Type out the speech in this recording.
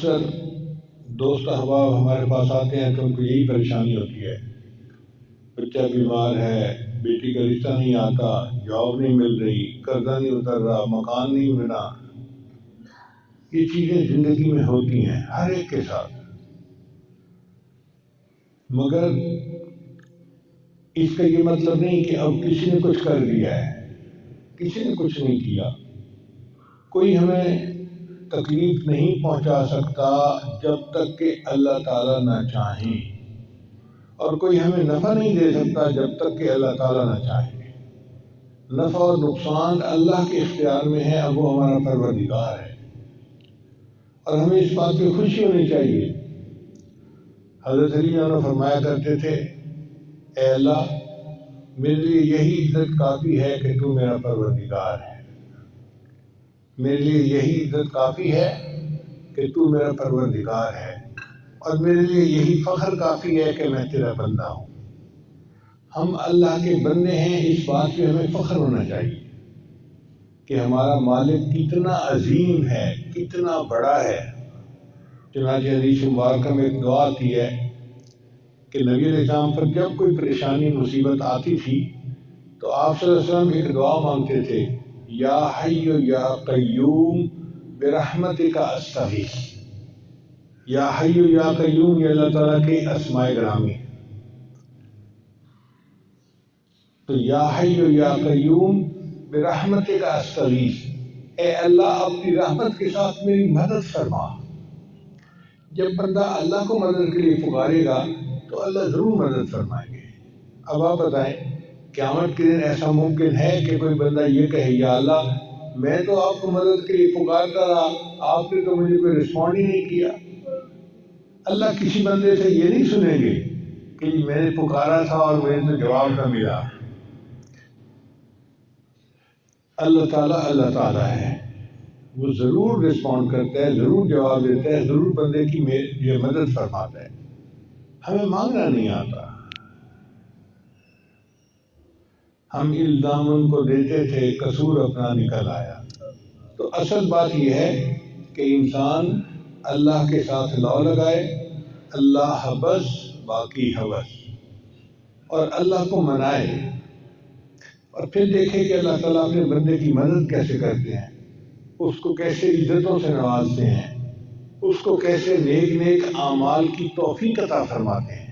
اکثر دوست احباب ہمارے پاس آتے ہیں تو ان کو یہی پریشانی ہوتی ہے، بچہ بیمار ہے، بیٹی کا رشتہ نہیں آتا، جاب نہیں مل رہی، قرضہ نہیں اتر رہا، مکان نہیں ملا۔ یہ چیزیں زندگی میں ہوتی ہیں ہر ایک کے ساتھ، مگر اس کا یہ مطلب نہیں کہ اب کسی نے کچھ کر دیا ہے۔ کسی نے کچھ نہیں کیا۔ کوئی ہمیں تکلیف نہیں پہنچا سکتا جب تک کہ اللہ تعالیٰ نہ چاہیں، اور کوئی ہمیں نفع نہیں دے سکتا جب تک کہ اللہ تعالیٰ نہ چاہے۔ نفع اور نقصان اللہ کے اختیار میں ہے، اب وہ ہمارا پروردگار ہے، اور ہمیں اس بات کی خوشی ہونی چاہیے۔ حضرت علی نے فرمایا کرتے تھے، اے اللہ، میرے لیے یہی عزت کافی ہے کہ تو میرا پروردگار ہے، میرے لیے یہی عزت کافی ہے کہ تو میرا پروردگار ہے، اور میرے لیے یہی فخر کافی ہے کہ میں تیرا بندہ ہوں۔ ہم اللہ کے بندے ہیں، اس بات پہ ہمیں فخر ہونا چاہیے کہ ہمارا مالک کتنا عظیم ہے، کتنا بڑا ہے۔ چنانچہ حدیث مبارکہ میں ایک دعا آتی ہے کہ نبی علیہ السلام پر جب کوئی پریشانی مصیبت آتی تھی تو آپ صلی اللہ علیہ وسلم ایک دعا مانگتے تھے، یا حی یا قیوم برحمتک استغیث۔ یا حی یا قیوم یہ اللہ تعالیٰ کے اسماء گرامی ہے۔ تو یا حی یا قیوم برحمتک استغیث، اے اللہ اپنی رحمت کے ساتھ میری مدد فرما۔ جب بندہ اللہ کو مدد کے لیے پکارے گا تو اللہ ضرور مدد فرمائیں گے۔ اب آپ بتائیں، قیامت کے دن ایسا ممکن ہے کہ کوئی بندہ یہ کہے، یا اللہ میں تو آپ کو مدد کے لیے پکارتا رہا، آپ نے تو مجھے کوئی رسپونڈ ہی نہیں کیا؟ اللہ کسی بندے سے یہ نہیں سنیں گے کہ میں نے پکارا تھا اور مجھے تو جواب نہ ملا۔ اللہ تعالیٰ ہے، وہ ضرور رسپونڈ کرتا ہے، ضرور جواب دیتا ہے، ضرور بندے کی یہ مدد فرماتا ہے۔ ہمیں مانگنا نہیں آتا، ہم الزام ان کو دیتے تھے، قصور اپنا نکل آیا۔ تو اصل بات یہ ہے کہ انسان اللہ کے ساتھ لو لگائے، اللہ بس باقی حوث، اور اللہ کو منائے، اور پھر دیکھے کہ اللہ تعالیٰ اپنے بندے کی مدد کیسے کرتے ہیں، اس کو کیسے عزتوں سے نوازتے ہیں، اس کو کیسے نیک اعمال کی توفیق عطا فرماتے ہیں۔